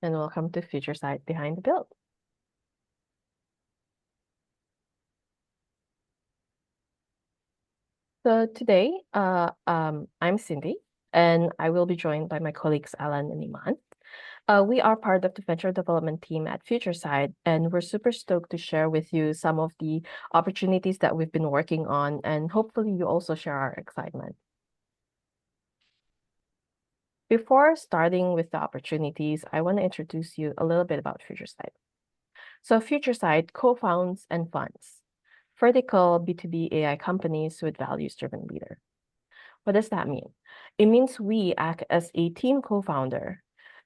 and welcome to FutureSight Behind the Build. So today, I'm Cindy, and I will be joined by my colleagues Alan and Iman. We are part of the venture development team at FutureSight, and we're super stoked to share with you some of the opportunities that we've been working on, and hopefully you also share our excitement. Before starting with the opportunities, I want to introduce you a little bit about FutureSight. So FutureSight co-founds and funds vertical B2B AI companies with values-driven leader. What does that mean? It means we act as a team co-founder.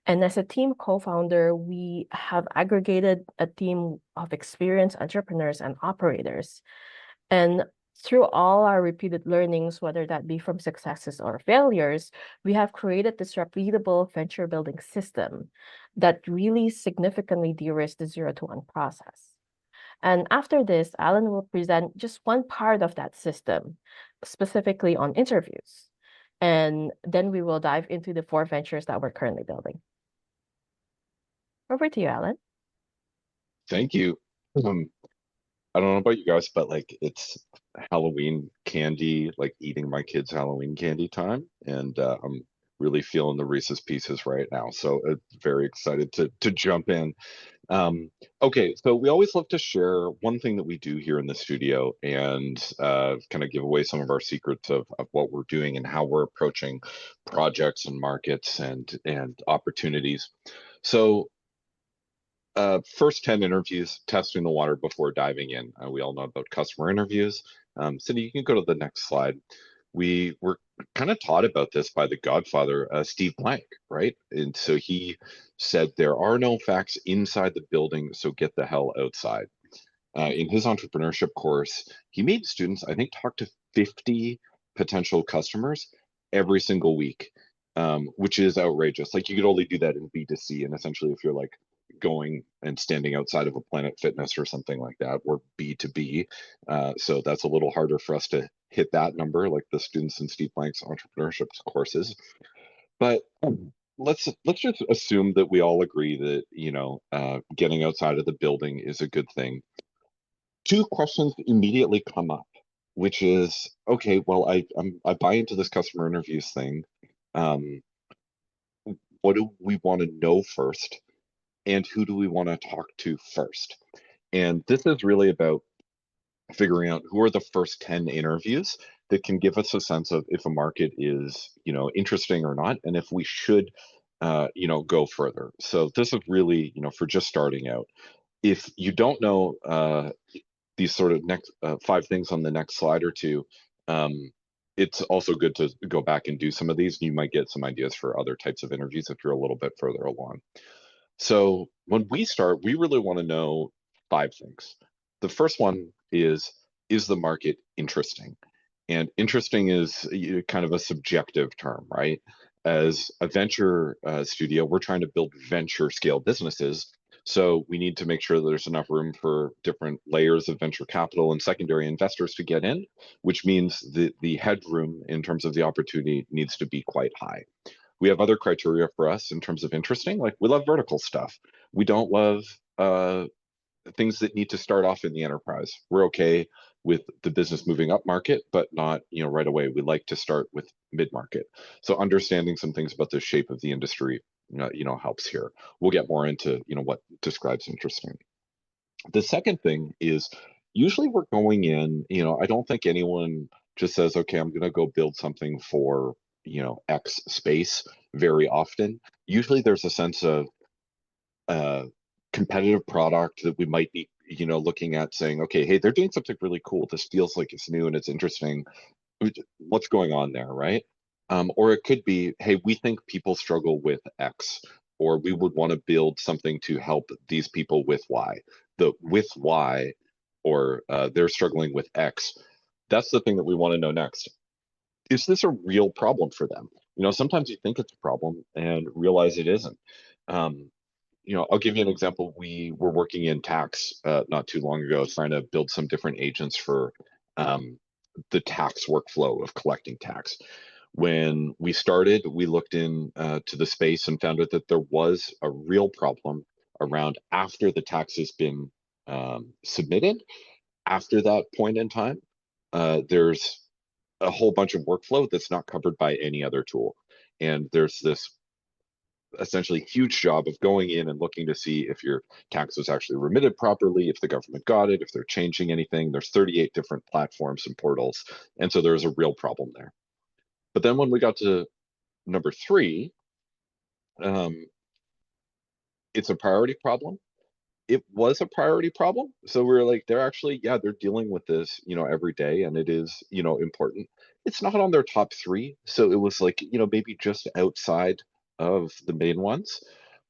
And as a team co-founder, we have aggregated a team of experienced entrepreneurs and operators. And through all our repeated learnings, whether that be from successes or failures, we have created this repeatable venture building system that really significantly de-risks the 0 to 1 process. And after this, Alan will present just one part of that system, specifically on interviews. And then we will dive into the 4 ventures that we're currently building. Over to you, Alan. Thank you. I don't know about you guys, but like it's Halloween candy, like eating my kids' Halloween candy time. And I'm really feeling the Reese's Pieces right now. So very excited to jump in. Okay, so we always love to share one thing that we do here in the studio and kind of give away some of our secrets of what we're doing and how we're approaching projects and markets and opportunities. So first 10 interviews, testing the water before diving in. We all know about customer interviews. Cindy, you can go to the next slide. We were kind of taught about this by the Godfather, Steve Blank, right? And so he said, there are no facts inside the building, so get the hell outside. In his entrepreneurship course, he made students, I think, talk to 50 potential customers every single week, which is outrageous. Like you could only do that in B2C. And essentially, if you're like going and standing outside of a Planet Fitness or something like that, or B2B. So that's a little harder for us to hit that number, like the students in Steve Blank's entrepreneurship courses. But let's just assume that we all agree that, you know, getting outside of the building is a good thing. 2 questions immediately come up, which is, okay, well, I buy into this customer interviews thing. What do we want to know first? And who do we want to talk to first? And this is really about figuring out who are the first 10 interviews that can give us a sense of if a market is, you know, interesting or not, and if we should, you know, go further. So this is really, you know, for just starting out. If you don't know these sort of next 5 things on the next slide or 2, it's also good to go back and do some of these. You might get some ideas for other types of interviews if you're a little bit further along. So when we start, we really want to know 5 things. The first one is the market interesting? And interesting is kind of a subjective term, right? As a venture studio, we're trying to build venture scale businesses. So we need to make sure there's enough room for different layers of venture capital and secondary investors to get in, which means the headroom in terms of the opportunity needs to be quite high. We have other criteria for us in terms of interesting, like we love vertical stuff. We don't love things that need to start off in the enterprise. We're okay with the business moving up market, but not, you know, right away. We like to start with mid-market. So understanding some things about the shape of the industry, you know, helps here. We'll get more into, you know, what describes interesting. The second thing is usually we're going in, you know, I don't think anyone just says, okay, I'm going to go build something for, you know, X space very often. Usually there's a sense of competitive product that we might be, you know, looking at saying, okay, hey, they're doing something really cool. This feels like it's new and it's interesting. What's going on there, right? Or it could be, hey, we think people struggle with X, or we would want to build something to help these people with Y. The with Y, or they're struggling with X. That's the thing that we want to know next. Is this a real problem for them? You know, sometimes you think it's a problem and realize it isn't. You know, I'll give you an example. We were working in tax not too long ago, trying to build some different agents for the tax workflow of collecting tax. When we started, we looked in to the space and found out that there was a real problem around after the tax has been submitted. After that point in time, there's a whole bunch of workflow that's not covered by any other tool. And there's this essentially huge job of going in and looking to see if your tax was actually remitted properly, if the government got it, if they're changing anything. There's 38 different platforms and portals. And so there's a real problem there. But then when we got to number 3, it's a priority problem. It was a priority problem. So we were like, they're actually, yeah, they're dealing with this, every day, and it is, important. It's not on their top 3. So it was like, maybe just outside of the main ones.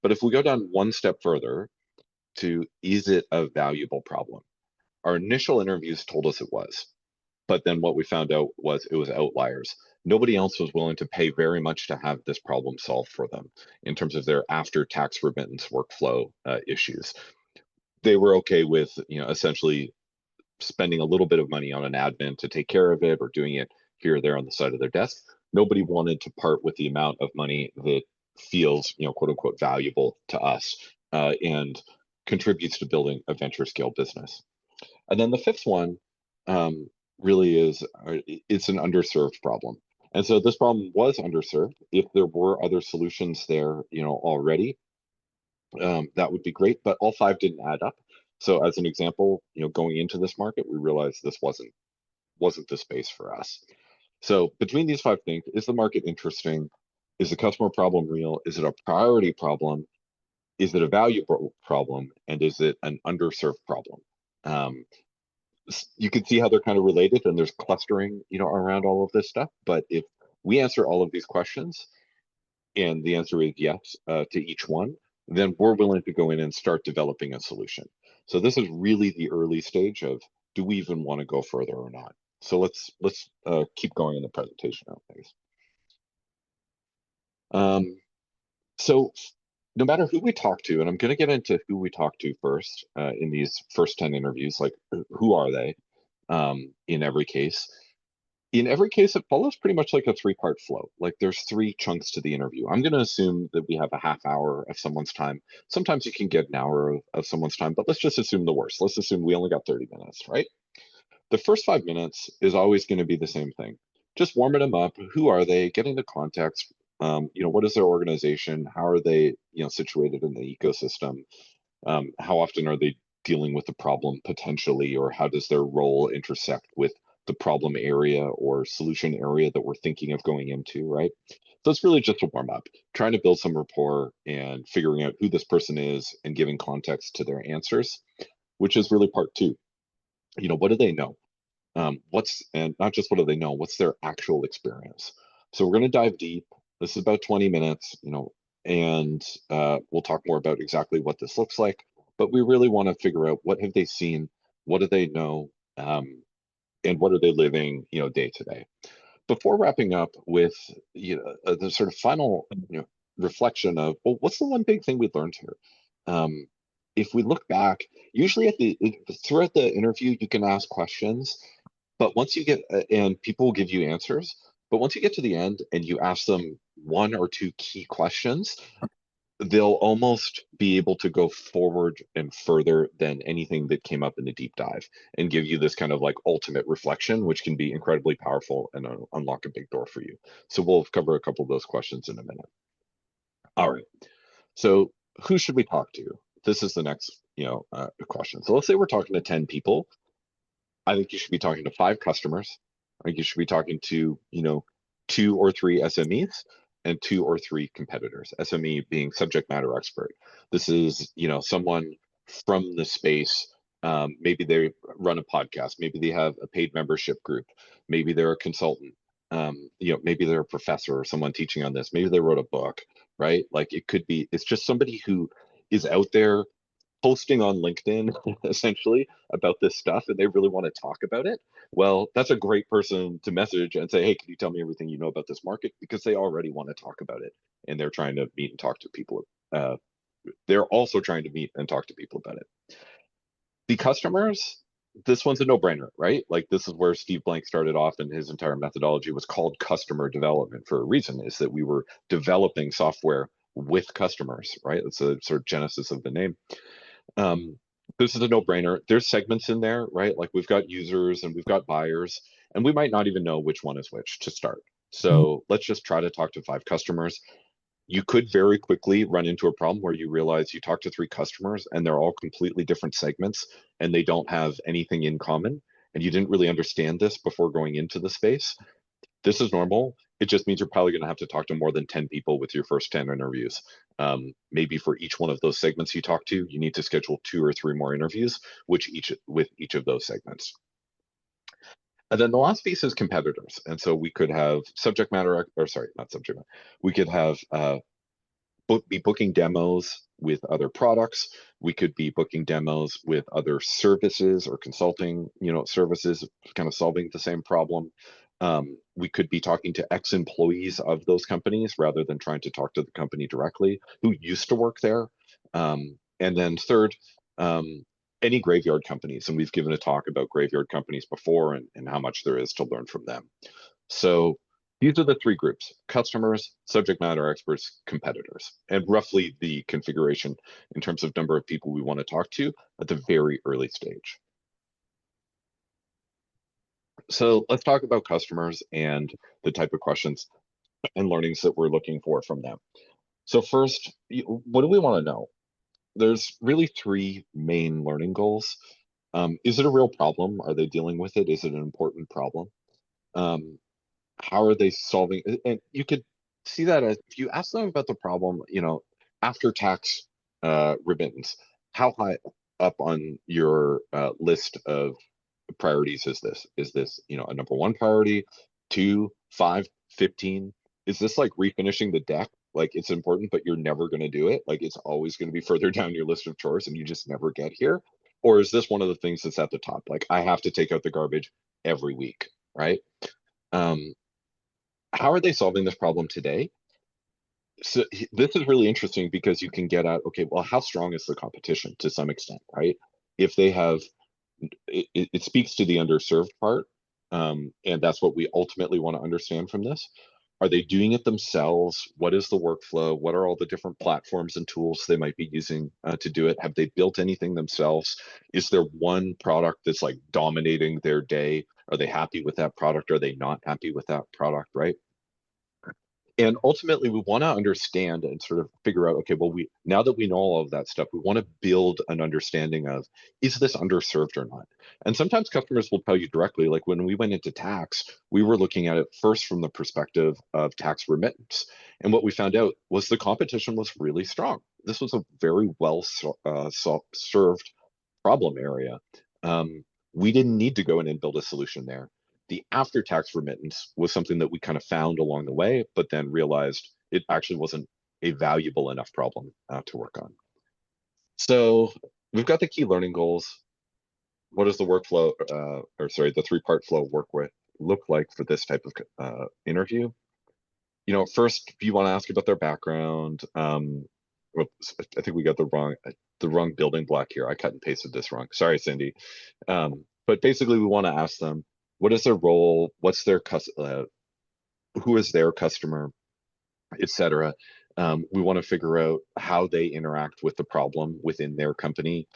But if we go down one step further to, is it a valuable problem? Our initial interviews told us it was. But then what we found out was it was outliers. Nobody else was willing to pay very much to have this problem solved for them in terms of their after tax remittance workflow issues. They were okay with, essentially spending a little bit of money on an admin to take care of it or doing it here or there on the side of their desk. Nobody wanted to part with the amount of money that feels, quote unquote, valuable to us and contributes to building a venture scale business. And then the 5th one really is, it's an underserved problem. And so this problem was underserved. If there were other solutions there, already, that would be great, but all 5 didn't add up. So as an example, going into this market, we realized this wasn't the space for us. So between these 5 things, is the market interesting? Is the customer problem real? Is it a priority problem? Is it a value problem? And is it an underserved problem? You can see how they're kind of related, and there's clustering, around all of this stuff. But if we answer all of these questions, and the answer is yes to each one, then we're willing to go in and start developing a solution. So this is really the early stage of, do we even want to go further or not? So let's keep going in the presentation now, please. So no matter who we talk to, and I'm going to get into who we talk to first in these first 10 interviews, like who are they in every case. In every case, it follows pretty much like a 3-part flow. Like there's 3 chunks to the interview. I'm going to assume that we have a half hour of someone's time. Sometimes you can get an hour of someone's time, but let's just assume the worst. Let's assume we only got 30 minutes, right? The first 5 minutes is always going to be the same thing. Just warming them up. Who are they? Getting the context. What is their organization? How are they, situated in the ecosystem? How often are they dealing with the problem potentially, or how does their role intersect with the problem area or solution area that we're thinking of going into, right? So it's really just a warm up, trying to build some rapport and figuring out who this person is and giving context to their answers, which is really part 2. What do they know? And not just what do they know, what's their actual experience? So we're going to dive deep. This is about 20 minutes, and we'll talk more about exactly what this looks like. But we really want to figure out, what have they seen? What do they know? And what are they living, day to day? Before wrapping up with, the sort of final, reflection of, well, what's the one big thing we learned here? If we look back, usually throughout the interview, you can ask questions, but once you get, and people will give you answers, but once you get to the end and you ask them 1 or 2 key questions, they'll almost be able to go forward and further than anything that came up in the deep dive, and give you this kind of like ultimate reflection, which can be incredibly powerful and unlock a big door for you. So we'll cover a couple of those questions in a minute. All right. So who should we talk to? This is the next, question. So let's say we're talking to 10 people. I think you should be talking to 5 customers. I think you should be talking to, 2 or 3 SMEs and 2 or 3 competitors. SME being subject matter expert. This is, someone from the space. Maybe they run a podcast. Maybe they have a paid membership group. Maybe they're a consultant. Maybe they're a professor or someone teaching on this. Maybe they wrote a book, right? Like it could be, it's just somebody who is out there posting on LinkedIn essentially about this stuff, and they really want to talk about it. Well, that's a great person to message and say, hey, can you tell me everything you know about this market? Because they already want to talk about it, and they're trying to meet and talk to people. They're also trying to meet and talk to people about it. The customers, this one's a no-brainer, right? Like this is where Steve Blank started off, and his entire methodology was called customer development for a reason, is that we were developing software with customers, right? That's a sort of genesis of the name. Um, this is a no-brainer. There's segments in there, right? Like we've got users and we've got buyers, and we might not even know which one is which to start. So let's just try to talk to 5 customers. You could very quickly run into a problem where you realize you talk to 3 customers and they're all completely different segments and they don't have anything in common. And you didn't really understand this before going into the space. This is normal. It just means you're probably going to have to talk to more than 10 people with your first 10 interviews. Maybe for each one of those segments you talk to, you need to schedule 2 or 3 more interviews, with each of those segments. And then the last piece is competitors. And so we could have subject matter, or sorry, not subject matter. We could have be booking demos with other products. We could be booking demos with other services or consulting, services, kind of solving the same problem. We could be talking to ex-employees of those companies rather than trying to talk to the company directly who used to work there. And then third, any graveyard companies. And we've given a talk about graveyard companies before and how much there is to learn from them. So these are the 3 groups: customers, subject matter experts, competitors, and roughly the configuration in terms of number of people we want to talk to at the very early stage. So let's talk about customers and the type of questions and learnings that we're looking for from them. So first, what do we want to know? There's really 3 main learning goals. Is it a real problem? Are they dealing with it? Is it an important problem? How are they solving? And you could see that as if you ask them about the problem, after tax remittance, how high up on your list of priorities is this? Is this, a number 1 priority, 2, 5, 15? Is this like refinishing the deck? Like it's important, but you're never going to do it. Like it's always going to be further down your list of chores and you just never get here. Or is this one of the things that's at the top? Like I have to take out the garbage every week, right? How are they solving this problem today? So this is really interesting because you can get at, okay, well, how strong is the competition to some extent, right? If they have, it speaks to the underserved part, and that's what we ultimately want to understand from this. Are they doing it themselves? What is the workflow? What are all the different platforms and tools they might be using to do it? Have they built anything themselves? Is there one product that's like dominating their day? Are they happy with that product? Are they not happy with that product, right? And ultimately we want to understand and sort of figure out, okay, well, now that we know all of that stuff, we want to build an understanding of, is this underserved or not? And sometimes customers will tell you directly, like when we went into tax, we were looking at it first from the perspective of tax remittance. And what we found out was the competition was really strong. This was a very well served problem area. We didn't need to go in and build a solution there. The after tax remittance was something that we kind of found along the way, but then realized it actually wasn't a valuable enough problem to work on. So we've got the key learning goals. What does the workflow, the 3-part flow look like for this type of interview? First, you want to ask about their background. Whoops, I think we got the wrong building block here. I cut and pasted this wrong. Sorry, Cindy. But basically, we want to ask them, what is their role? What's their who is their customer, etc. We want to figure out how they interact with the problem within their company.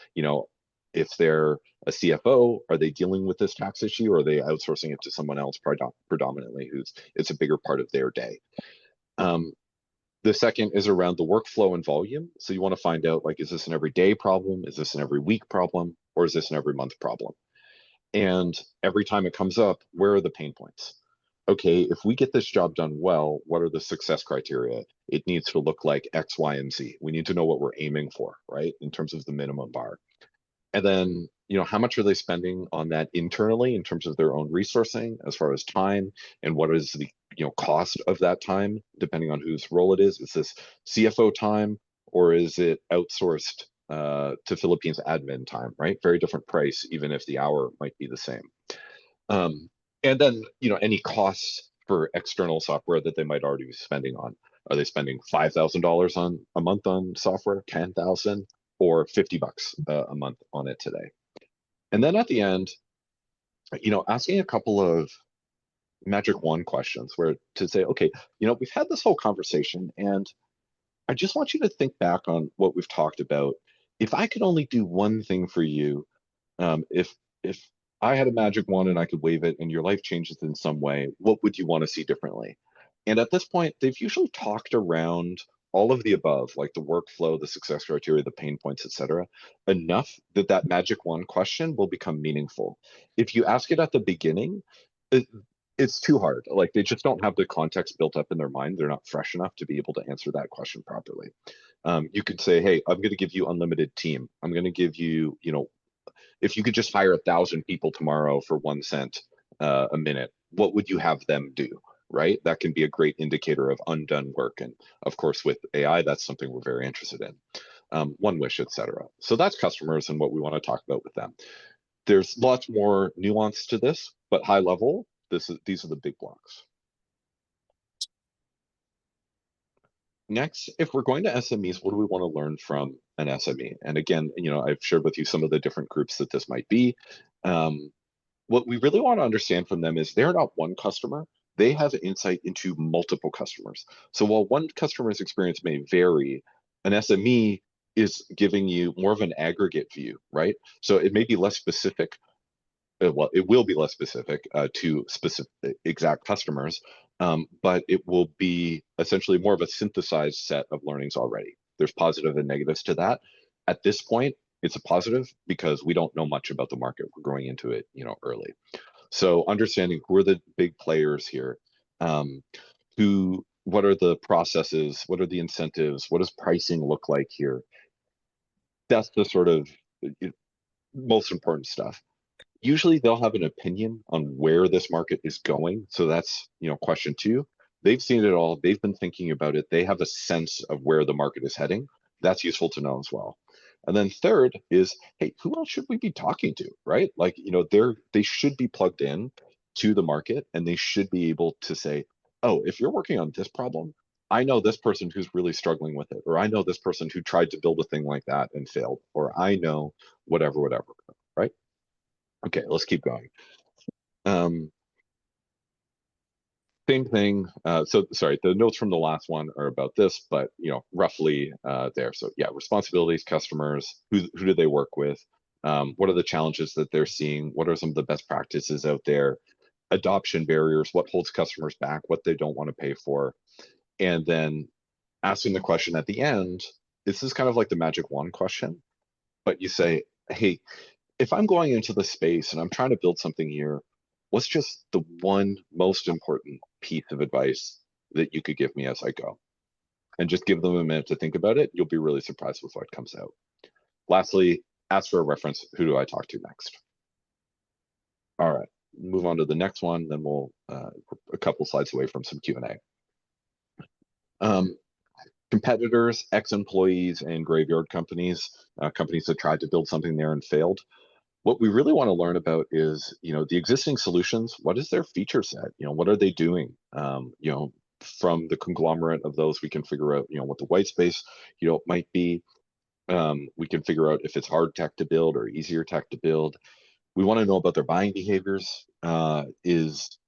If they're a CFO, are they dealing with this tax issue, or are they outsourcing it to someone else predominantly it's a bigger part of their day? The second is around the workflow and volume. So you want to find out, like, is this an everyday problem? Is this an every week problem? Or is this an every month problem? And every time it comes up, where are the pain points? Okay, if we get this job done well, what are the success criteria? It needs to look like X, Y, and Z. We need to know what we're aiming for, right? In terms of the minimum bar. And then, how much are they spending on that internally in terms of their own resourcing as far as time, and what is the, cost of that time, depending on whose role it is? Is this CFO time, or is it outsourced to Philippines admin time, right? Very different price, even if the hour might be the same. And then, any costs for external software that they might already be spending on. Are they spending $5,000 on a month on software, 10,000, or $50 a month on it today? And then at the end, asking a couple of magic wand questions where to say, okay, we've had this whole conversation and I just want you to think back on what we've talked about. If I could only do one thing for you, if I had a magic wand and I could wave it and your life changes in some way, what would you want to see differently? And at this point, they've usually talked around all of the above, like the workflow, the success criteria, the pain points, etc., enough that that magic wand question will become meaningful. If you ask it at the beginning, it, it's too hard. Like they just don't have the context built up in their mind. They're not fresh enough to be able to answer that question properly. You could say, hey, I'm going to give you unlimited team. I'm going to give you, if you could just hire 1,000 people tomorrow for 1 cent a minute, what would you have them do? Right? That can be a great indicator of undone work. And of course, with AI, that's something we're very interested in. One wish, etc. So that's customers and what we want to talk about with them. There's lots more nuance to this, but high level, these are the big blocks. Next, if we're going to SMEs, what do we want to learn from an SME? And again, I've shared with you some of the different groups that this might be. What we really want to understand from them is they're not one customer. They have insight into multiple customers. So while one customer's experience may vary, an SME is giving you more of an aggregate view, right? So it may be less specific. Well, it will be less specific to specific exact customers, but it will be essentially more of a synthesized set of learnings already. There's positive and negatives to that. At this point, it's a positive because we don't know much about the market. We're going into it, early. So understanding who are the big players here, what are the processes, what are the incentives, what does pricing look like here? That's the sort of most important stuff. Usually they'll have an opinion on where this market is going. So that's, question 2. They've seen it all. They've been thinking about it. They have a sense of where the market is heading. That's useful to know as well. And then third is, hey, who else should we be talking to, right? Like, they should be plugged in to the market and they should be able to say, oh, if you're working on this problem, I know this person who's really struggling with it, or I know this person who tried to build a thing like that and failed, or I know whatever, right? Okay, let's keep going. Same thing. So sorry, the notes from the last one are about this, but roughly there. So yeah, responsibilities, customers, who do they work with? What are the challenges that they're seeing? What are some of the best practices out there? Adoption barriers, what holds customers back, what they don't want to pay for. And then asking the question at the end, this is kind of like the magic wand question, but you say, hey, if I'm going into the space and I'm trying to build something here, what's just the one most important piece of advice that you could give me as I go? And just give them a minute to think about it. You'll be really surprised with what comes out. Lastly, ask for a reference. Who do I talk to next? All right, move on to the next one. Then we'll a couple slides away from some Q&A. Competitors, ex-employees, and graveyard companies, companies that tried to build something there and failed. What we really want to learn about is, the existing solutions. What is their feature set? What are they doing? From the conglomerate of those, we can figure out, what the white space, might be. We can figure out if it's hard tech to build or easier tech to build. We want to know about their buying behaviors. Is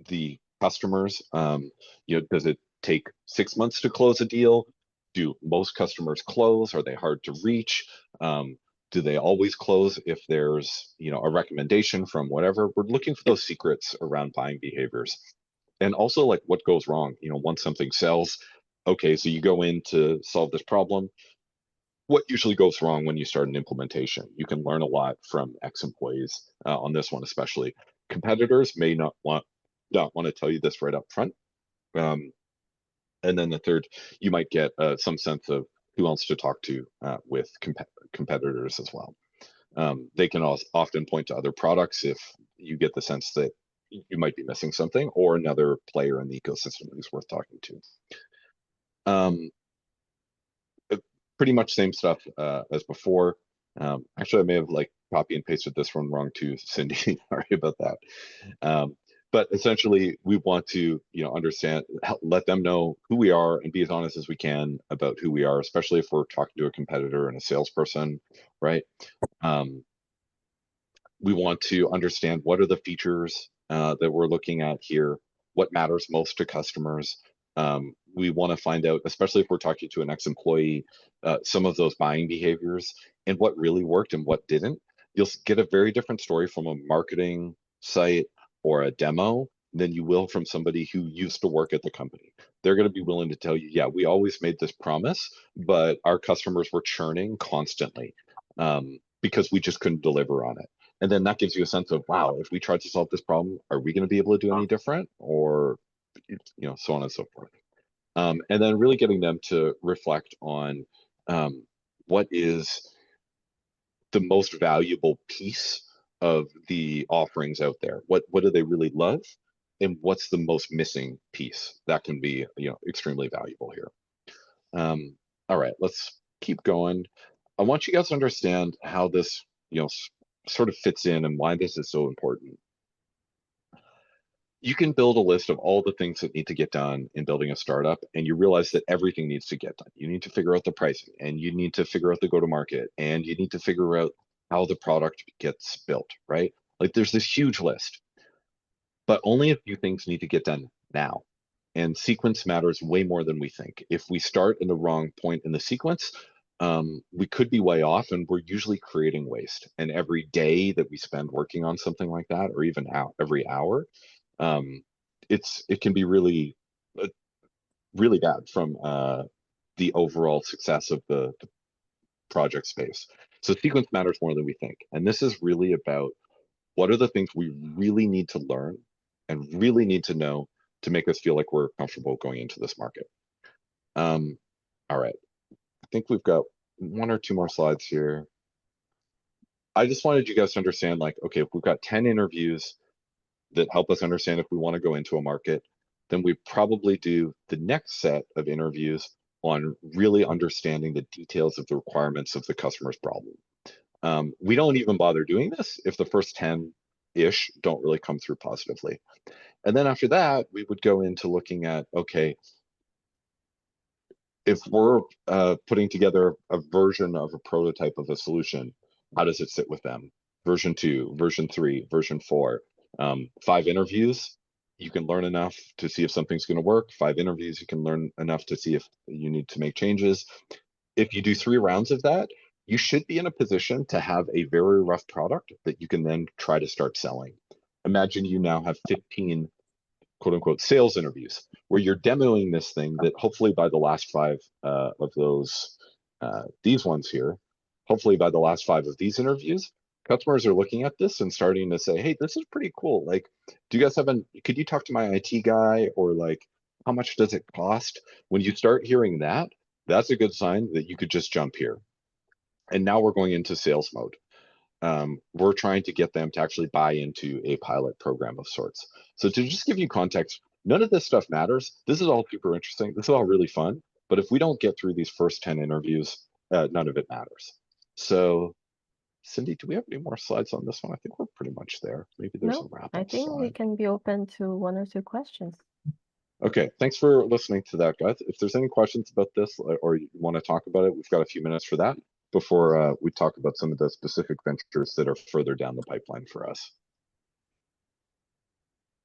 the customers, does it take 6 months to close a deal? Do most customers close? Are they hard to reach? Do they always close if there's, a recommendation from whatever? We're looking for those secrets around buying behaviors. And also like what goes wrong, once something sells, okay, so you go in to solve this problem. What usually goes wrong when you start an implementation? You can learn a lot from ex-employees on this one, especially. Competitors may not want to tell you this right up front. And then the third, you might get some sense of who else to talk to with competitors as well. They can also often point to other products if you get the sense that you might be missing something, or another player in the ecosystem who's worth talking to. Pretty much same stuff as before. Actually, I may have copy and pasted this one wrong too, Cindy. Sorry about that. But essentially, we want to, understand, let them know who we are and be as honest as we can about who we are, especially if we're talking to a competitor and a salesperson, right? We want to understand what are the features that we're looking at here, what matters most to customers. We want to find out, especially if we're talking to an ex-employee, some of those buying behaviors and what really worked and what didn't. You'll get a very different story from a marketing site or a demo than you will from somebody who used to work at the company. They're going to be willing to tell you, yeah, we always made this promise, but our customers were churning constantly because we just couldn't deliver on it. And then that gives you a sense of, wow, if we tried to solve this problem, are we going to be able to do any different? Or, so on and so forth. And then really getting them to reflect on what is the most valuable piece of the offerings out there. What do they really love? And what's the most missing piece that can be, extremely valuable here. All right, let's keep going. I want you guys to understand how this, sort of fits in and why this is so important. You can build a list of all the things that need to get done in building a startup, and you realize that everything needs to get done. You need to figure out the pricing, and you need to figure out the go-to-market, and you need to figure out how the product gets built, right? Like there's this huge list, but only a few things need to get done now. And sequence matters way more than we think. If we start in the wrong point in the sequence, we could be way off, and we're usually creating waste. And every day that we spend working on something like that, or even every hour, it can be really, really bad from the overall success of the project space. So sequence matters more than we think. And this is really about what are the things we really need to learn and really need to know to make us feel like we're comfortable going into this market. All right, I think we've got one or two more slides here. I just wanted you guys to understand, like, okay, if we've got 10 interviews that help us understand if we want to go into a market, then we probably do the next set of interviews on really understanding the details of the requirements of the customer's problem. We don't even bother doing this if the first 10-ish don't really come through positively. And then after that, we would go into looking at, okay, if we're putting together a version of a prototype of a solution, how does it sit with them? Version 2, version 3, version 4, 5 interviews, you can learn enough to see if something's going to work. 5 interviews, you can learn enough to see if you need to make changes. If you do 3 rounds of that, you should be in a position to have a very rough product that you can then try to start selling. Imagine you now have 15 quote unquote sales interviews where you're demoing this thing that hopefully by the last 5 of those, these ones here, hopefully by the last 5 of these interviews, customers are looking at this and starting to say, hey, this is pretty cool. Like, do you guys have could you talk to my IT guy? Or like, how much does it cost? When you start hearing that, that's a good sign that you could just jump here. And now we're going into sales mode. We're trying to get them to actually buy into a pilot program of sorts. So to just give you context, none of this stuff matters. This is all super interesting. This is all really fun. But if we don't get through these first 10 interviews, none of it matters. So Cindy, do we have any more slides on this one? I think we're pretty much there. Maybe there's a wrap-up I think we can be open to 1 or 2 questions. Okay, thanks for listening to that, guys. If there's any questions about this or you want to talk about it, we've got a few minutes for that before we talk about some of the specific ventures that are further down the pipeline for us.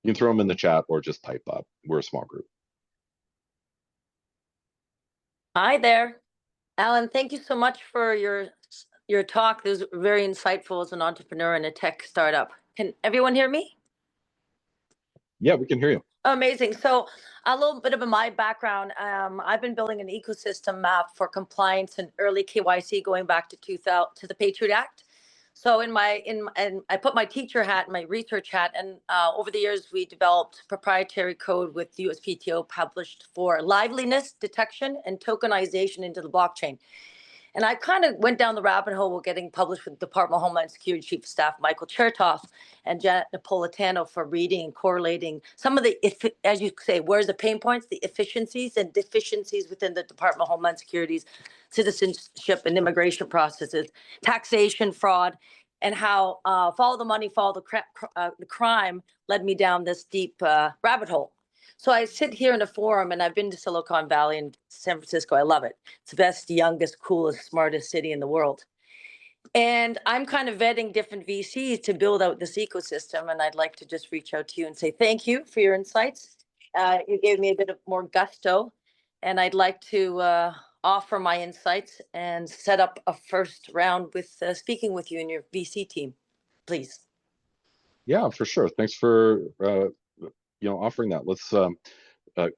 You can throw them in the chat or just pipe up. We're a small group. Hi there. Alan, thank you so much for your talk. This was very insightful as an entrepreneur in a tech startup. Can everyone hear me? Yeah, we can hear you. Amazing. So a little bit of my background. I've been building an ecosystem map for compliance and early KYC going back to 2000 to the Patriot Act. So and I put my teacher hat, my research hat, and over the years we developed proprietary code with USPTO published for liveliness detection and tokenization into the blockchain. And I kind of went down the rabbit hole with getting published with Department of Homeland Security Chief of Staff Michael Chertoff and Janet Napolitano for reading and correlating some of the, as you say, where's the pain points, the efficiencies and deficiencies within the Department of Homeland Security's citizenship and immigration processes, taxation, fraud, and how follow the money, follow the crime led me down this deep rabbit hole. So I sit here in a forum, and I've been to Silicon Valley and San Francisco. I love it. It's the best, youngest, coolest, smartest city in the world. And I'm kind of vetting different VCs to build out this ecosystem. And I'd like to just reach out to you and say thank you for your insights. You gave me a bit of more gusto, and I'd like to offer my insights and set up a first round with speaking with you and your VC team, please. Yeah, for sure. Thanks for offering that. Let's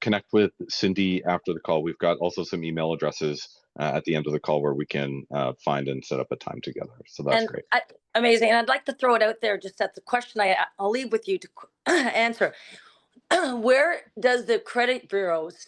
connect with Cindy after the call. We've got also some email addresses at the end of the call where we can find and set up a time together. So that's great. Amazing. And I'd like to throw it out there just at the question I'll leave with you to answer. Where does the credit bureaus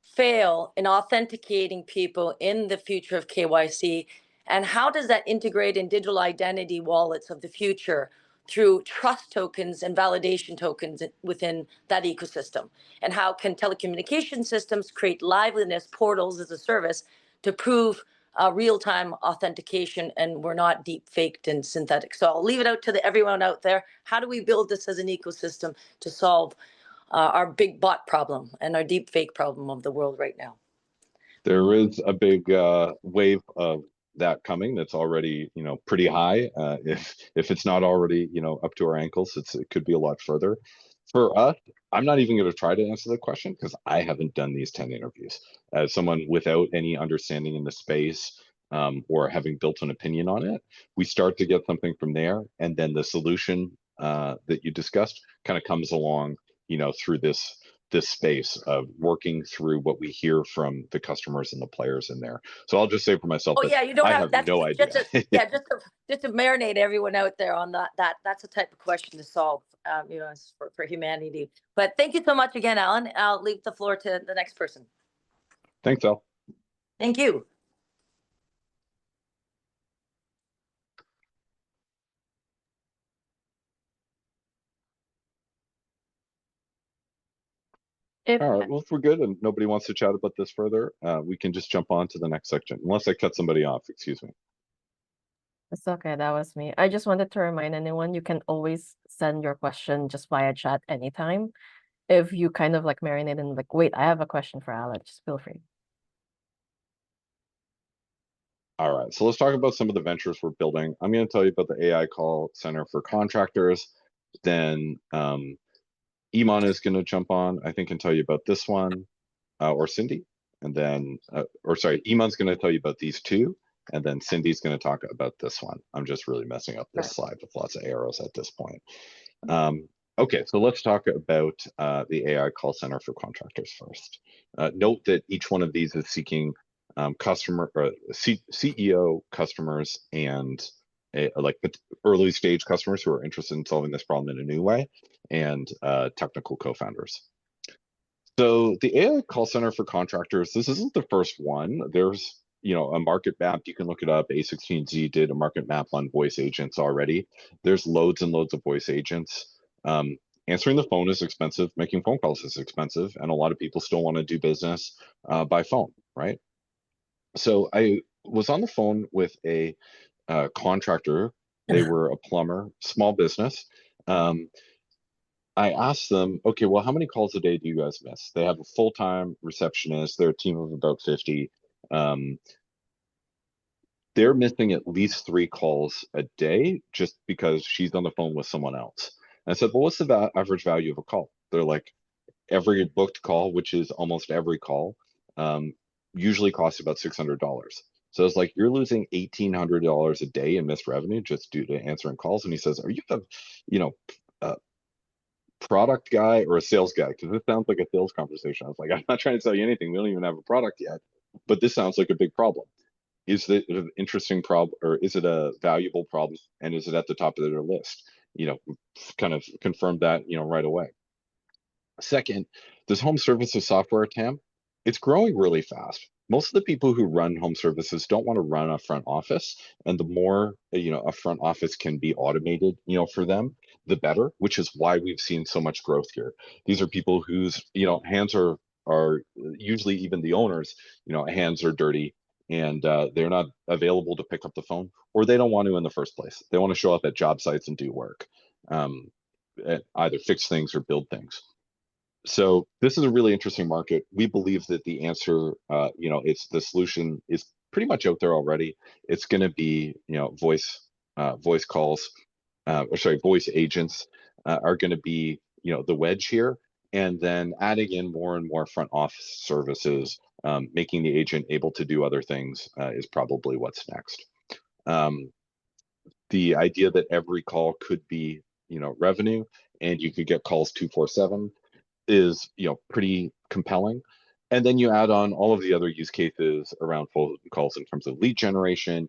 fail in authenticating people in the future of KYC? And how does that integrate in digital identity wallets of the future through trust tokens and validation tokens within that ecosystem? And how can telecommunication systems create liveliness portals as a service to prove real-time authentication and we're not deep faked and synthetic? So I'll leave it out to everyone out there. How do we build this as an ecosystem to solve our big bot problem and our deep fake problem of the world right now? There is a big wave of that coming that's already, pretty high. If it's not already, up to our ankles, it could be a lot further. For us, I'm not even going to try to answer the question because I haven't done these 10 interviews. As someone without any understanding in the space or having built an opinion on it, we start to get something from there, and then the solution that you discussed kind of comes along, through this space of working through what we hear from the customers and the players in there. So I'll just say for myself, oh yeah, you don't I have no idea. Just to marinate everyone out there on that's a type of question to solve, for humanity. But thank you so much again, Alan. I'll leave the floor to the next person. Thanks, Al. Thank you. All right, well, if we're good and nobody wants to chat about this further, we can just jump on to the next section, unless I cut somebody off, excuse me. It's okay, that was me. I just wanted to remind anyone you can always send your question just via chat anytime. If you kind of like marinate and like, wait, I have a question for Alan, just feel free. All right, so let's talk about some of the ventures we're building. I'm going to tell you about the AI call center for contractors. Then Iman is going to jump on, I think, and tell you about this one, or Cindy. And then, Iman's going to tell you about these two. And then Cindy's going to talk about this one. I'm just really messing up this slide with lots of arrows at this point. Okay, so let's talk about the AI call center for contractors first. Note that each one of these is seeking customer or CEO customers and like early stage customers who are interested in solving this problem in a new way, and technical co-founders. So the AI call center for contractors, this isn't the first one. There's a market map. You can look it up. A16Z did a market map on voice agents already. There's loads and loads of voice agents. Answering the phone is expensive. Making phone calls is expensive. And a lot of people still want to do business by phone, right? So I was on the phone with a contractor. They were a plumber, small business. I asked them, okay, well, how many calls a day do you guys miss? They have a full-time receptionist. They're a team of about 50. They're missing at least 3 calls a day just because she's on the phone with someone else. And I said, well, what's the average value of a call? They're like, every booked call, which is almost every call, usually costs about $600. So it's like, you're losing $1,800 a day in missed revenue just due to answering calls. And he says, are you a product guy or a sales guy? Because this sounds like a sales conversation. I was like, I'm not trying to sell you anything. We don't even have a product yet, but this sounds like a big problem. Is it an interesting problem, or is it a valuable problem? And is it at the top of their list? Kind of confirmed that, right away. Second, this home services software TAM, it's growing really fast. Most of the people who run home services don't want to run a front office, and the more a front office can be automated, for them, the better. Which is why we've seen so much growth here. These are people whose hands are usually, even the owners, hands are dirty, and they're not available to pick up the phone, or they don't want to in the first place. They want to show up at job sites and do work, either fix things or build things. So this is a really interesting market. We believe that the answer, it's the solution is pretty much out there already. It's going to be, voice calls, voice agents are going to be, the wedge here. And then adding in more and more front office services, making the agent able to do other things is probably what's next. The idea that every call could be, revenue, and you could get calls 24/7 is, pretty compelling. And then you add on all of the other use cases around phone calls in terms of lead generation,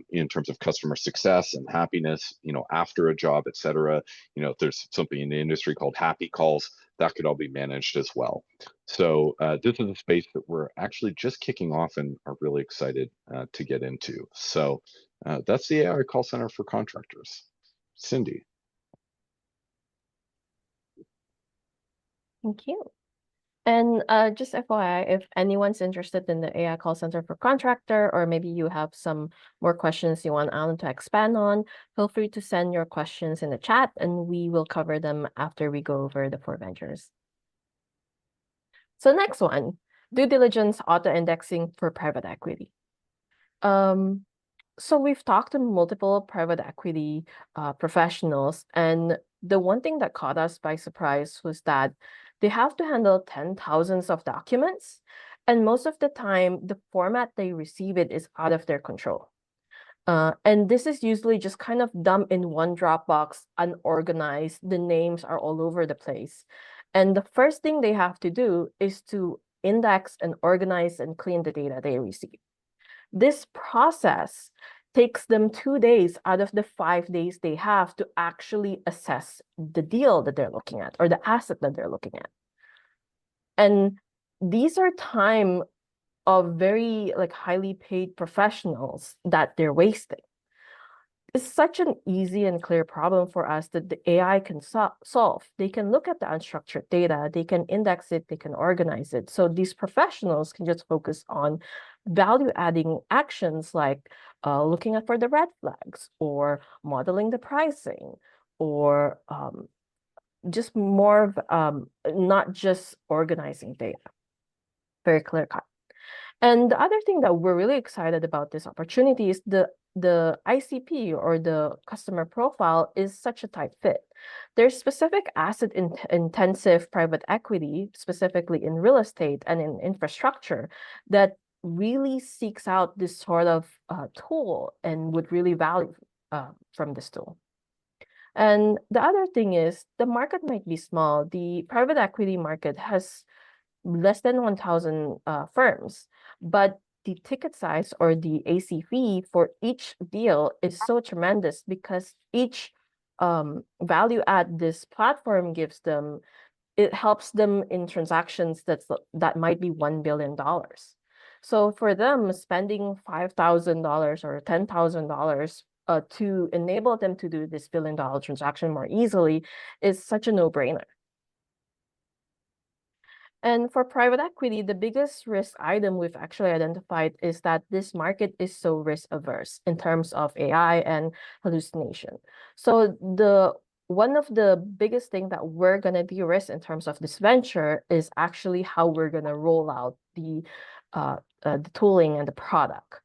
in terms of customer success and happiness, after a job, et cetera. If there's something in the industry called happy calls, that could all be managed as well. So this is a space that we're actually just kicking off and are really excited to get into. So that's the AI call center for contractors. Cindy. Thank you. And just FYI, if anyone's interested in the AI call center for contractor, or maybe you have some more questions you want Alan to expand on, feel free to send your questions in the chat and we will cover them after we go over the 4 ventures. So next one, due diligence auto-indexing for private equity. So we've talked to multiple private equity professionals, and the one thing that caught us by surprise was that they have to handle 10,000s of documents, and most of the time, the format they receive it is out of their control. And this is usually just kind of dumped in one Dropbox, unorganized. The names are all over the place. And the first thing they have to do is to index and organize and clean the data they receive. This process takes them 2 days out of the 5 days they have to actually assess the deal that they're looking at or the asset that they're looking at. And these are time of very highly paid professionals that they're wasting. It's such an easy and clear problem for us that the AI can solve. They can look at the unstructured data, they can index it, they can organize it. So these professionals can just focus on value-adding actions like looking out for the red flags or modeling the pricing or just more of not just organizing data. Very clear cut. And the other thing that we're really excited about this opportunity is the ICP or the customer profile is such a tight fit. There's specific asset intensive private equity, specifically in real estate and in infrastructure, that really seeks out this sort of tool and would really value from this tool. And the other thing is the market might be small. The private equity market has less than 1,000 firms, but the ticket size or the ACV for each deal is so tremendous because each value add this platform gives them, it helps them in transactions that might be $1 billion. So for them, spending $5,000 or $10,000 to enable them to do this $1 billion transaction more easily is such a no-brainer. And for private equity, the biggest risk item we've actually identified is that this market is so risk averse in terms of AI and hallucination. So one of the biggest things that we're going to de-risk in terms of this venture is actually how we're going to roll out the tooling and the product.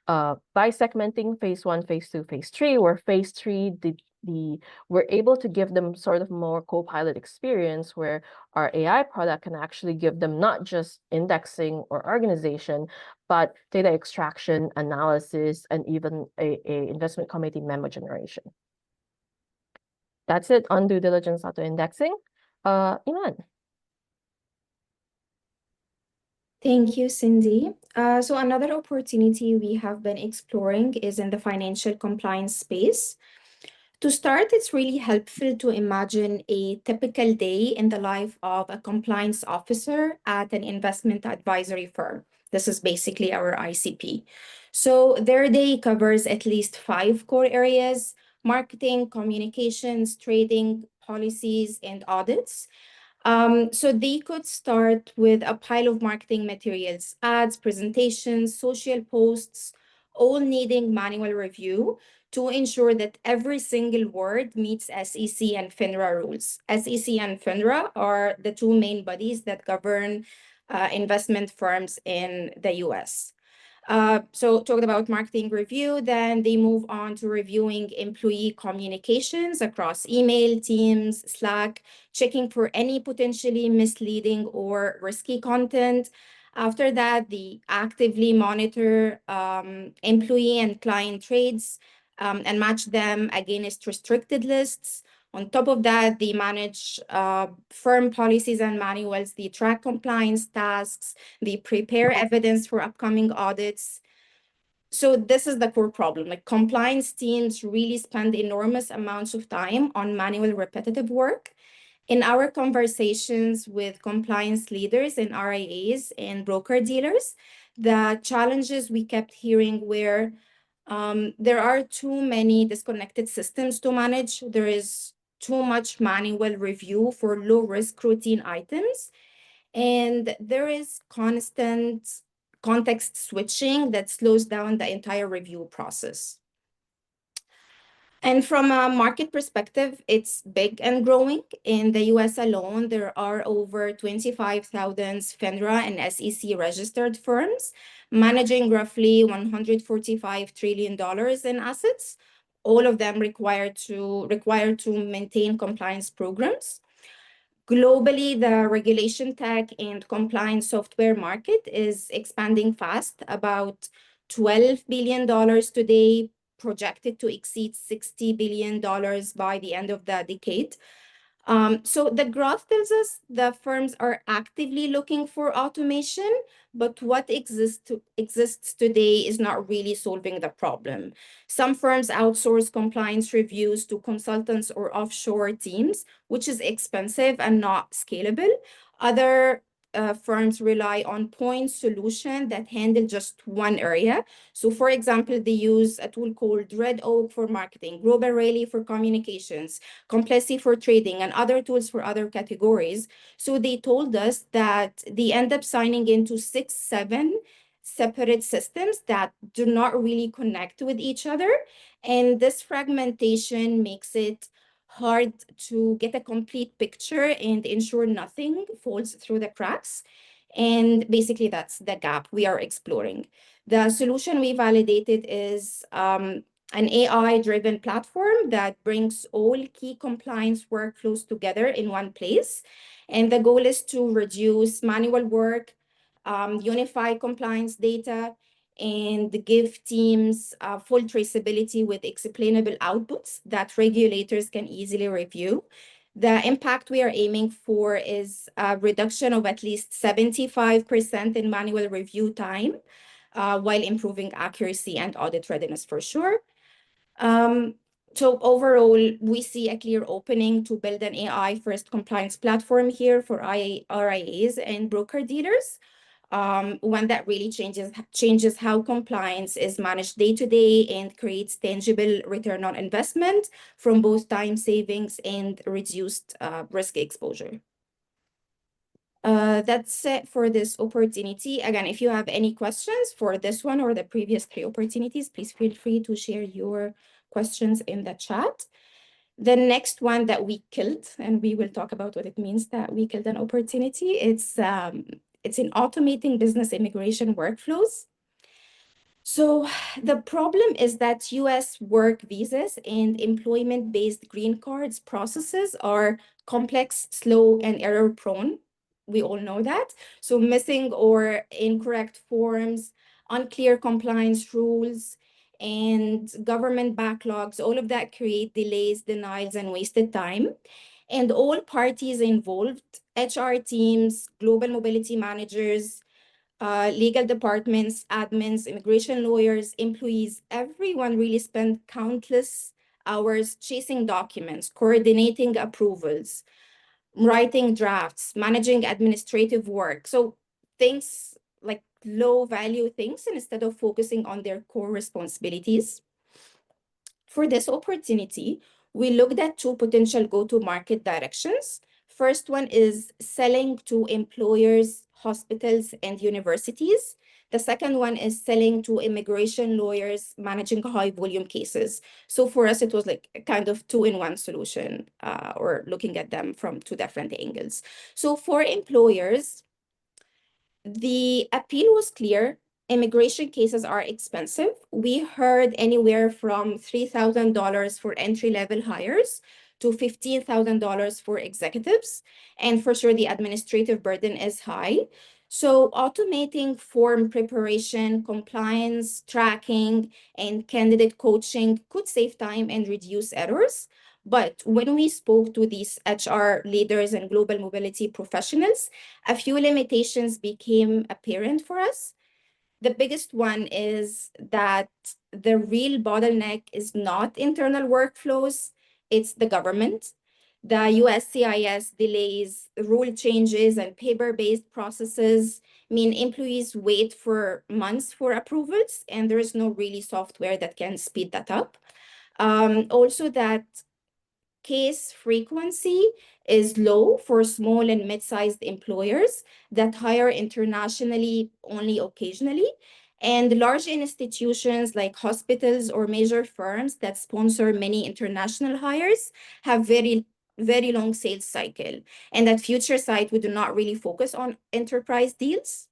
By segmenting phase 1, phase 2, phase 3, where phase 3, we're able to give them sort of more co-pilot experience where our AI product can actually give them not just indexing or organization, but data extraction, analysis, and even a investment committee memo generation. That's it on due diligence auto-indexing. Iman. Thank you, Cindy. So another opportunity we have been exploring is in the financial compliance space. To start, it's really helpful to imagine a typical day in the life of a compliance officer at an investment advisory firm. This is basically our ICP. So their day covers at least 5 core areas: marketing, communications, trading, policies, and audits. So they could start with a pile of marketing materials, ads, presentations, social posts, all needing manual review to ensure that every single word meets SEC and FINRA rules. SEC and FINRA are the 2 main bodies that govern investment firms in the US. So talked about marketing review, then they move on to reviewing employee communications across email, Teams, Slack, checking for any potentially misleading or risky content. After that, they actively monitor employee and client trades and match them against restricted lists. On top of that, they manage firm policies and manuals, they track compliance tasks, they prepare evidence for upcoming audits. So this is the core problem. Like compliance teams really spend enormous amounts of time on manual repetitive work. In our conversations with compliance leaders and RIAs and broker dealers, the challenges we kept hearing were there are too many disconnected systems to manage. There is too much manual review for low risk routine items. And there is constant context switching that slows down the entire review process. And from a market perspective, it's big and growing. In the US alone, there are over 25,000 FINRA and SEC registered firms managing roughly $145 trillion in assets, all of them required to maintain compliance programs. Globally, the regulation tech and compliance software market is expanding fast, about $12 billion today, projected to exceed $60 billion by the end of the decade. So the graph tells us the firms are actively looking for automation, but what exists today is not really solving the problem. Some firms outsource compliance reviews to consultants or offshore teams, which is expensive and not scalable. Other firms rely on point solutions that handle just one area. So for example, they use a tool called Red Oak for marketing, Global Rally for communications, Complexity for trading, and other tools for other categories. So they told us that they end up signing into 6, 7 separate systems that do not really connect with each other. And this fragmentation makes it hard to get a complete picture and ensure nothing falls through the cracks. And basically, that's the gap we are exploring. The solution we validated is an AI-driven platform that brings all key compliance workflows together in one place. And the goal is to reduce manual work, unify compliance data, and give teams full traceability with explainable outputs that regulators can easily review. The impact we are aiming for is a reduction of at least 75% in manual review time, while improving accuracy and audit readiness for sure. So overall, we see a clear opening to build an AI-first compliance platform here for RIAs and broker dealers. One that really changes how compliance is managed day to day and creates tangible return on investment from both time savings and reduced risk exposure. That's it for this opportunity. Again, if you have any questions for this one or the previous 3 opportunities, please feel free to share your questions in the chat. The next one that we killed, and we will talk about what it means that we killed an opportunity, it's in automating business immigration workflows. So the problem is that US work visas and employment-based green cards processes are complex, slow, and error-prone. We all know that. So missing or incorrect forms, unclear compliance rules, and government backlogs, all of that create delays, denials, and wasted time. And all parties involved, HR teams, global mobility managers, legal departments, admins, immigration lawyers, employees, everyone really spent countless hours chasing documents, coordinating approvals, writing drafts, managing administrative work. So things like low value things instead of focusing on their core responsibilities. For this opportunity, we looked at 2 potential go-to-market directions. First one is selling to employers, hospitals, and universities. The second one is selling to immigration lawyers managing high volume cases. So for us, it was like a kind of 2-in-1 solution, or looking at them from 2 different angles. So for employers, the appeal was clear. immigration cases are expensive. We heard anywhere from $3,000 for entry-level hires to $15,000 for executives. And for sure, the administrative burden is high. So automating form preparation, compliance, tracking, and candidate coaching could save time and reduce errors. But when we spoke to these HR leaders and global mobility professionals, a few limitations became apparent for us. The biggest one is that the real bottleneck is not internal workflows, it's the government. The USCIS delays, rule changes, and paper-based processes mean employees wait for months for approvals, and there is no really software that can speed that up. Also, that case frequency is low for small and mid-sized employers that hire internationally only occasionally. And large institutions like hospitals or major firms that sponsor many international hires have very long sales cycle. And at FutureSight, we do not really focus on enterprise deals.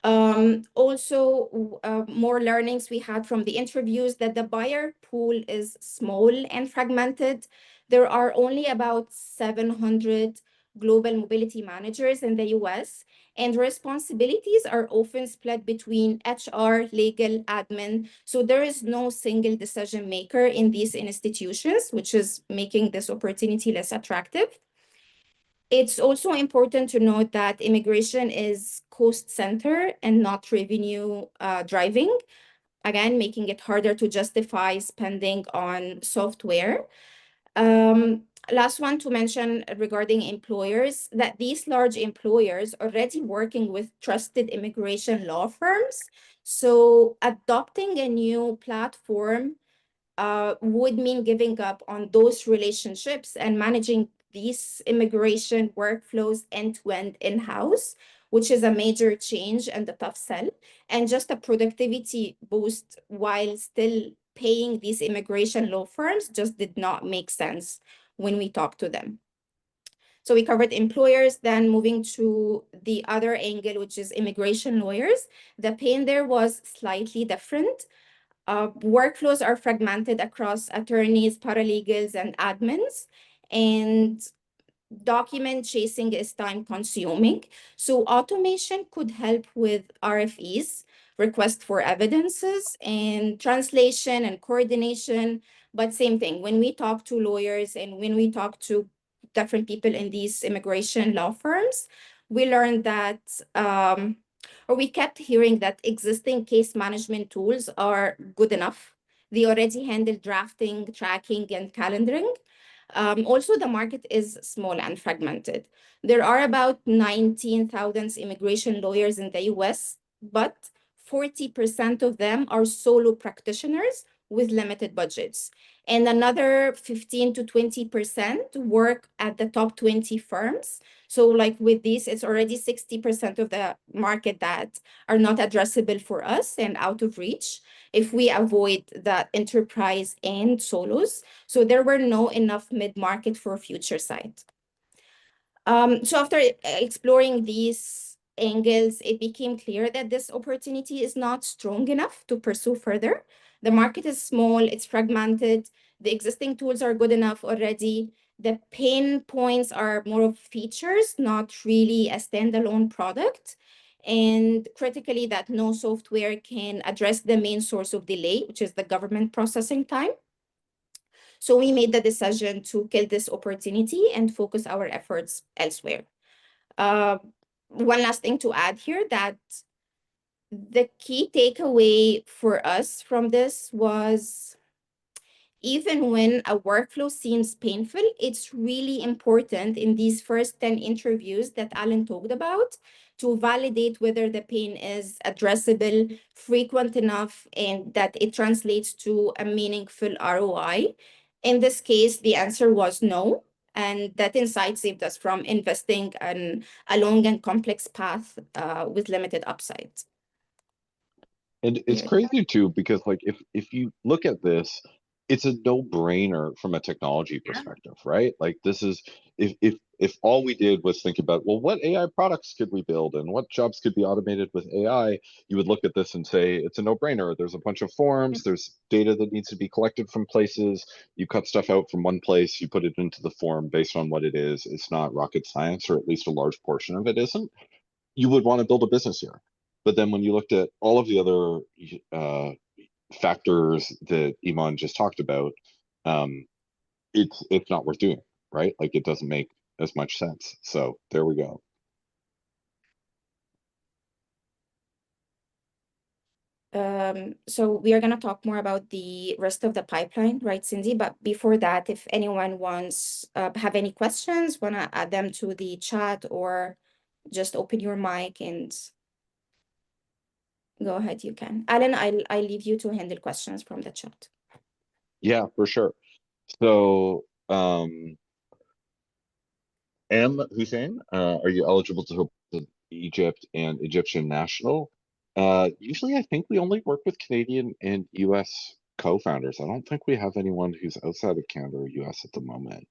Also, more learnings we had from the interviews that the buyer pool is small and fragmented. There are only about 700 global mobility managers in the US, and responsibilities are often split between HR, legal, admin. So there is no single decision maker in these institutions, which is making this opportunity less attractive. It's also important to note that immigration is cost center and not revenue driving, again, making it harder to justify spending on software. Last one to mention regarding employers, that these large employers already working with trusted immigration law firms. So adopting a new platform would mean giving up on those relationships and managing these immigration workflows end-to-end in-house, which is a major change and a tough sell, and just a productivity boost while still paying these immigration law firms just did not make sense when we talked to them. So we covered employers, then moving to the other angle, which is immigration lawyers. The pain there was slightly different. Workflows are fragmented across attorneys, paralegals, and admins, and document chasing is time consuming. So automation could help with RFEs, request for evidences, and translation and coordination. But same thing, when we talk to lawyers and when we talk to different people in these immigration law firms, we learned that or we kept hearing that existing case management tools are good enough. They already handle drafting, tracking, and calendaring. Also, the market is small and fragmented. There are about 19,000 immigration lawyers in the US, but 40% of them are solo practitioners with limited budgets. And another 15 to 20% work at the top 20 firms. So like with this, it's already 60% of the market that are not addressable for us and out of reach if we avoid the enterprise and solos. So there were no enough mid-market for FutureSight. So after exploring these angles, it became clear that this opportunity is not strong enough to pursue further. The market is small, it's fragmented, the existing tools are good enough already. The pain points are more of features, not really a standalone product. And critically, that no software can address the main source of delay, which is the government processing time. So we made the decision to kill this opportunity and focus our efforts elsewhere. One last thing to add here, that the key takeaway for us from this was, even when a workflow seems painful, it's really important in these first 10 interviews that Alan talked about to validate whether the pain is addressable, frequent enough, and that it translates to a meaningful ROI. In this case, the answer was no. And that insight saved us from investing in a long and complex path with limited upside. And it's crazy too, because like if you look at this, it's a no-brainer from a technology perspective, right? Like this is, if if all we did was think about, well, what AI products could we build and what jobs could be automated with AI, you would look at this and say, it's a no-brainer. There's a bunch of forms, there's data that needs to be collected from places. You cut stuff out from one place, you put it into the form based on what it is. It's not rocket science, or at least a large portion of it isn't. You would want to build a business here. But then when you looked at all of the other factors that Iman just talked about, it's not worth doing, right? Like, it doesn't make as much sense. So there we go. So we are going to talk more about the rest of the pipeline, right, Cindy? But before that, if anyone wants have any questions, want to add them to the chat, or just open your mic and go ahead, you can. Alan, I'll leave you to handle questions from the chat. Yeah, for sure. So M. Hussein, are you eligible to Egypt and Egyptian national? Usually I think we only work with Canadian and US co-founders. I don't think we have anyone who's outside of Canada or US at the moment.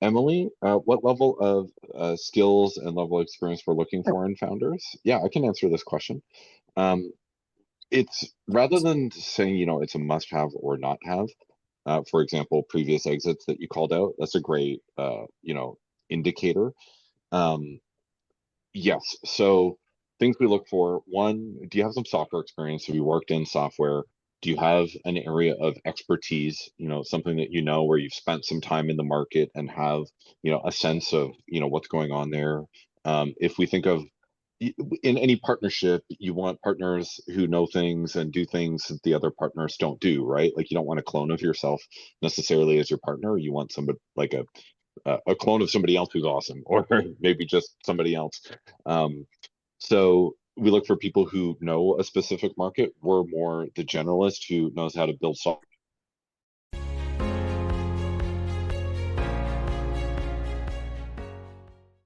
Emily, what level of skills and level of experience we're looking for in founders? Yeah, I can answer this question. It's rather than saying, it's a must-have or not have, for example, previous exits that you called out, that's a great, indicator. Yes, so things we look for: one, do you have some software experience? Have you worked in software? Do you have an area of expertise, something that where you've spent some time in the market and have, a sense of, what's going on there? If we think of in any partnership, you want partners who know things and do things that the other partners don't do, right? Like, you don't want a clone of yourself necessarily as your partner. You want somebody like a clone of somebody else who's awesome, or maybe just somebody else. So we look for people who know a specific market. We're more the generalist who knows how to build software